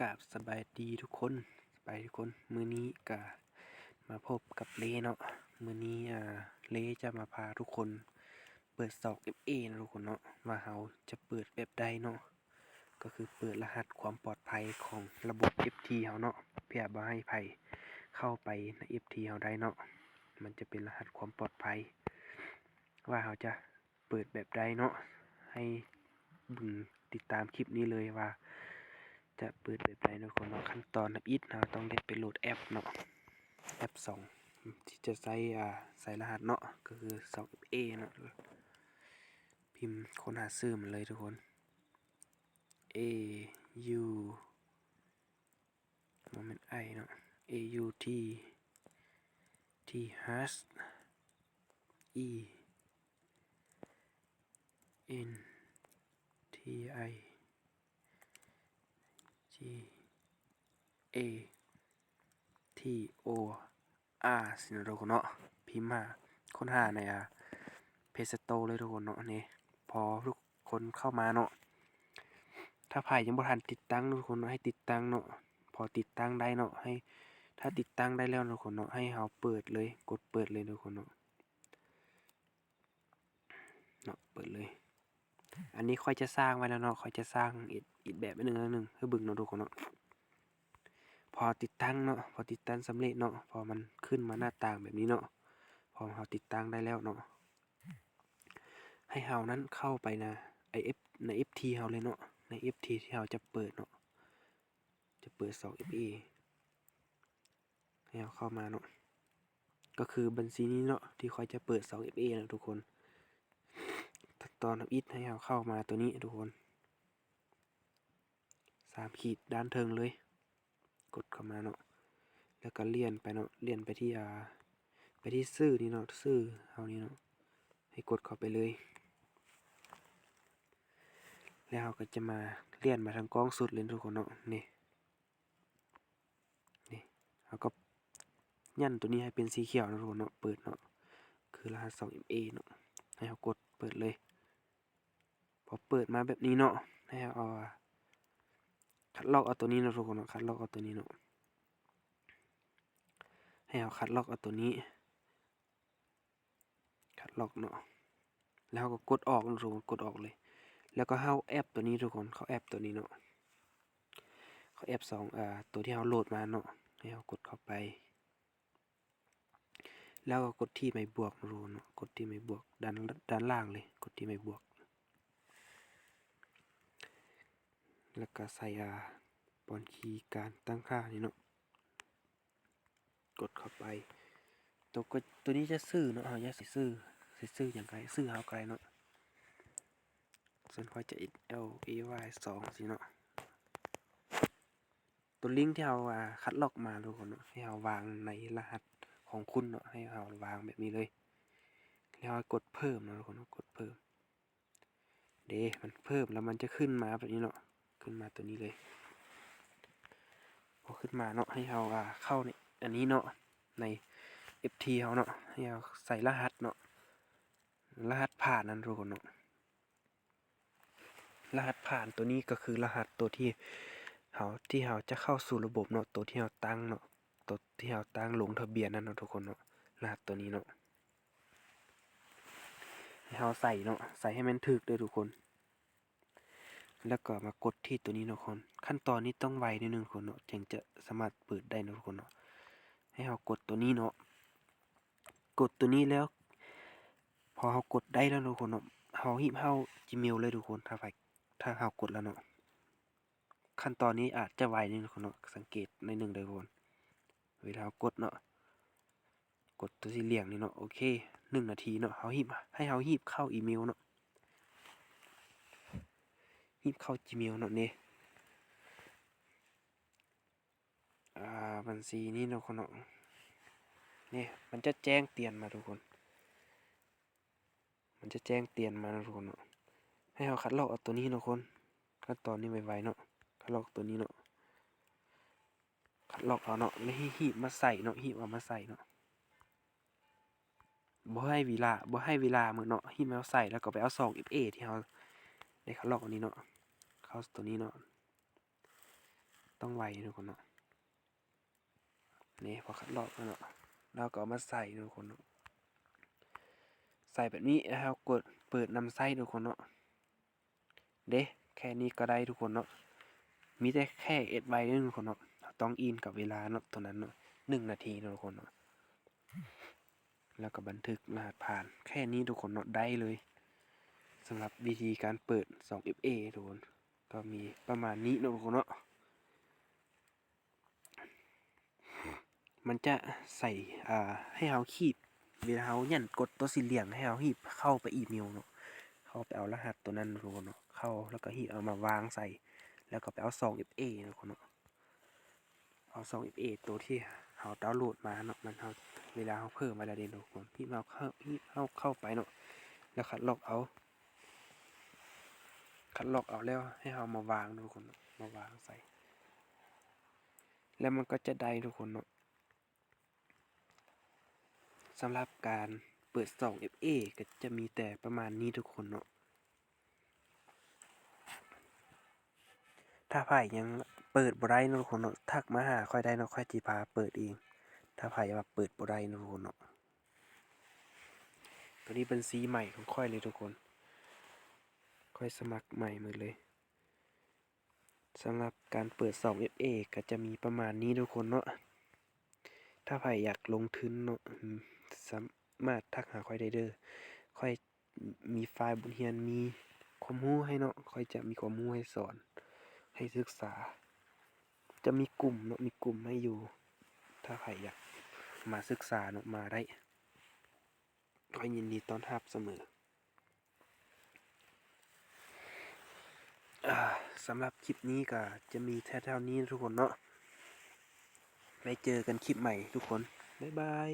กราบสบายดีทุกคนมื้อนี้ก็มาพบกับเลเนาะมื้อนี้เลจะมาพาทุกคนเปิด2 FA นะทุกคนเนาะว่าเราจะเปิดแบบใดเนาะก็คือเปิดรหัสความปลอดภัยของระบบ FT เฮาเนาะเพื่อบ่ให้ไผเข้าไปใน FT เฮาได้เนาะมันจะเป็นรหัสความปลอดภัยว่าเราจะเปิดแบบใดเนาะให้ติดตามคลิปนี้เลยว่าจะเปิดแบบไหนทุกคนเนาะขั้นตอนเราต้องได้ไปโหลดแอปเนาะแอป2ที่จะใส่รหัสเนาะก็คือ 2FA เนาะพิมพ์ค้นหาชื่อมันเลยทุกคน AU มันเป็น I เนาะ AUT T hash E N T I G A T O R สินะทุกคนเนาะพิมพ์มาค้นหาในPlay Store เลยทุกคนเนาะนี่พอทุกคนเข้ามาเนาะถ้าไผยังบ่ทันติดตั้งทุกคนให้ติดตั้งเนาะพอติดตั้งได้เนาะให้ถ้าติดตั้งได้แล้วทุกคนเนาะให้เราเปิดเลยกดเปิดเลยทุกคนเนาะเปิดเลยอันนี้ค่อยจะสร้างไว้แล้วเนาะค่อยจะสร้างอีกแบบนึงให้เบิ่งเนาะทุกคนเนาะพอติดตั้งเนาะพอติดตั้งสำเร็จเนาะพอมันขึ้นมาหน้าต่างแบบนี้เนาะพอเราติดตั้งได้แล้วเนาะให้เรานั้นเข้าไปในใน FT เราเลยเนาะใน FT ที่เราจะเปิดเนาะจะเปิด 2FA ให้เราเข้ามาเนาะก็คือบัญชีนี้เนาะที่ค่อยจะเปิด 2FA นะทุกคนตอนให้เราเข้ามาตัวนี้ทุกคน3 ขีดด้านเทิงเลยกดเข้ามาเนาะแล้วก็เลื่อนไปเนาะเลื่อนไปที่ชื่อนี่เนาะชื่อเอานี้เนาะให้กดเข้าไปเลยแล้วเราก็จะมาเลื่อนมาทางกล้องสุดเลยทุกคนเนาะนี่เราก็ยันตัวนี้ให้เป็นสีเขียวนะทุกคนเนาะเปิดเนาะคือรหัส 2FA เนาะให้เรากดเปิดเลยพอเปิดมาแบบนี้เนาะให้เราคัดลอกเอาตัวนี้นะทุกคนเนาะคัดลอกเอาตัวนี้เนาะให้เราคัดลอกเอาตัวนี้คัดลอกเนาะแล้วก็กดออกนะทุกคนกดออกเลยแล้วก็เข้าแอปตัวนี้ทุกคนเข้าแอปตัวนี้เนาะเข้าแอปตัวที่เราโหลดมาเนาะให้เรากดเข้าไปแล้วก็กดที่ไม้บวกนะทุกคนเนาะกดที่ไม้บวกด้านล่างเลยกดที่ไม้บวกแล้วก็ใส่ป้อนคีย์การตั้งค่านี่เนาะกดเข้าไปตัวนี้จะซื่อเนาะจะซื่ออย่างไรซื่อเฮาไกลเนาะส่วนค่อยจะ LAY 2สิเนาะตัวลิงก์ที่เราคัดลอกมาทุกคนเนาะให้เราวางในรหัสของคุณเนาะให้เราวางแบบนี้เลยแล้วกดเพิ่มนะทุกคนกดเพิ่มมันเพิ่มแล้วมันจะขึ้นมาแบบนี้เนาะขึ้นมาตัวนี้เลยพอขึ้นมาเนาะให้เราเข้าในอันนี้เนาะใน FT เขาเนาะให้เราใส่รหัสเนาะรหัสผ่านนั่นทุกคนเนาะรหัสผ่านตัวนี้ก็คือรหัสตัวที่เราจะเข้าสู่ระบบเนาะตัวที่เราตั้งเนาะตัวที่เราตั้งลงทะเบียนนั่นเนาะทุกคนเนาะรหัสตัวนี้เนาะให้เราใส่เนาะใส่ให้มันถูกด้วยทุกคนแล้วก็มากดที่ตัวนี้เนาะคนขั้นตอนนี้ต้องไวนิดนึงคนเนาะจึงจะสามารถเปิดได้นะทุกคนเนาะให้เรากดตัวนี้เนาะกดตัวนี้แล้วพอเรากดได้แล้วทุกคนเนาะเราเข้า Gmail เลยทุกคนถ้าเรากดแล้วเนาะขั้นตอนนี้อาจจะไวนิดนึงคนเนาะสังเกตในหนึ่งเลยทุกคนเวลากดเนาะกดตัวสีเหลืองนี่เนาะโอเค1 นาทีเนาะให้เราเข้าอีเมลเนาะเข้า Gmail เนาะนี่บัญชีนี้เนาะคนเนาะนี่มันจะแจ้งเตือนมาทุกคนมันจะแจ้งเตือนมาทุกคนเนาะให้เราคัดลอกเอาตัวนี้เนาะคนขั้นตอนนี้ไวๆเนาะคัดลอกตัวนี้เนาะคัดลอกเอาเนาะไม่ให้มาใส่เนาะเอามาใส่เนาะบ่ให้เวลามื้อเนาะมาใส่แล้วก็ไปเอา 2FA ที่เราได้คัดลอกอันนี้เนาะเข้าตัวนี้เนาะ ต้องไวทุกคนเนาะนี่พอคัดลอกแล้วเนาะเราก็เอามาใส่ทุกคนเนาะใส่แบบนี้นะครับกดเปิดนำไส้ทุกคนเนาะเด้แค่นี้ก็ได้ทุกคนเนาะมีแต่แค่เอ็ดไว้ทุกคนเนาะต้องอินกับเวลาเนาะตัวนั้นเนาะ1 นาทีทุกคนเนาะแล้วก็บันทึกรหัสผ่านแค่นี้ทุกคนเนาะได้เลยสำหรับวิธีการเปิด 2FA ทุกคนก็มีประมาณนี้ทุกคนเนาะมันจะใส่ให้เราคีบเวลาเรายันกดตัวสีเหลืองให้เราหีบเข้าไปอีเมลเนาะเข้าไปเอารหัสตัวนั้นทุกคนเนาะเข้าแล้วก็หีบเอามาวางใส่แล้วก็ไปเอา 2FA ทุกคนเนาะเอา 2FA ตัวที่เราดาวน์โหลดมาเนาะมันเราเวลาเราเพิ่มมาแล้วเด่นทุกคนพี่มาเข้าไปเนาะแล้วคัดลอกเอาแล้วให้เรามาวางทุกคนมาวางใส่แล้วมันก็จะได้ทุกคนเนาะสำหรับการเปิด 2FA ก็จะมีแต่ประมาณนี้ทุกคนเนาะถ้าไผ่ยังเปิดบ่ได้เนาะทุกคนเนาะทักมาหาค่อยได้เนาะค่อยสิพาเปิดเองถ้าไผ่ว่าเปิดบ่ได้เนาะทุกคนเนาะตัวนี้เป็นสีใหม่ของค่อยเลยทุกคนค่อยสมัครใหม่หมดเลยสำหรับการเปิด 2FA ก็จะมีประมาณนี้ทุกคนเนาะถ้าใครอยากลงทุนเนาะสามารถทักหาค่อยได้เด้อค่อยมีไฟล์บทเรียนมีความรู้ให้เนาะค่อยจะมีความรู้ให้สอนให้ศึกษาจะมีกลุ่มเนาะมีกลุ่มให้อยู่ถ้าใครอยากมาศึกษาเนาะมาได้ค่อยยินดีต้อนรับเสมอสำหรับคลิปนี้ก็จะมีแค่เท่านี้ทุกคนเนาะไว้เจอกันคลิปใหม่ทุกคนบ๊ายบาย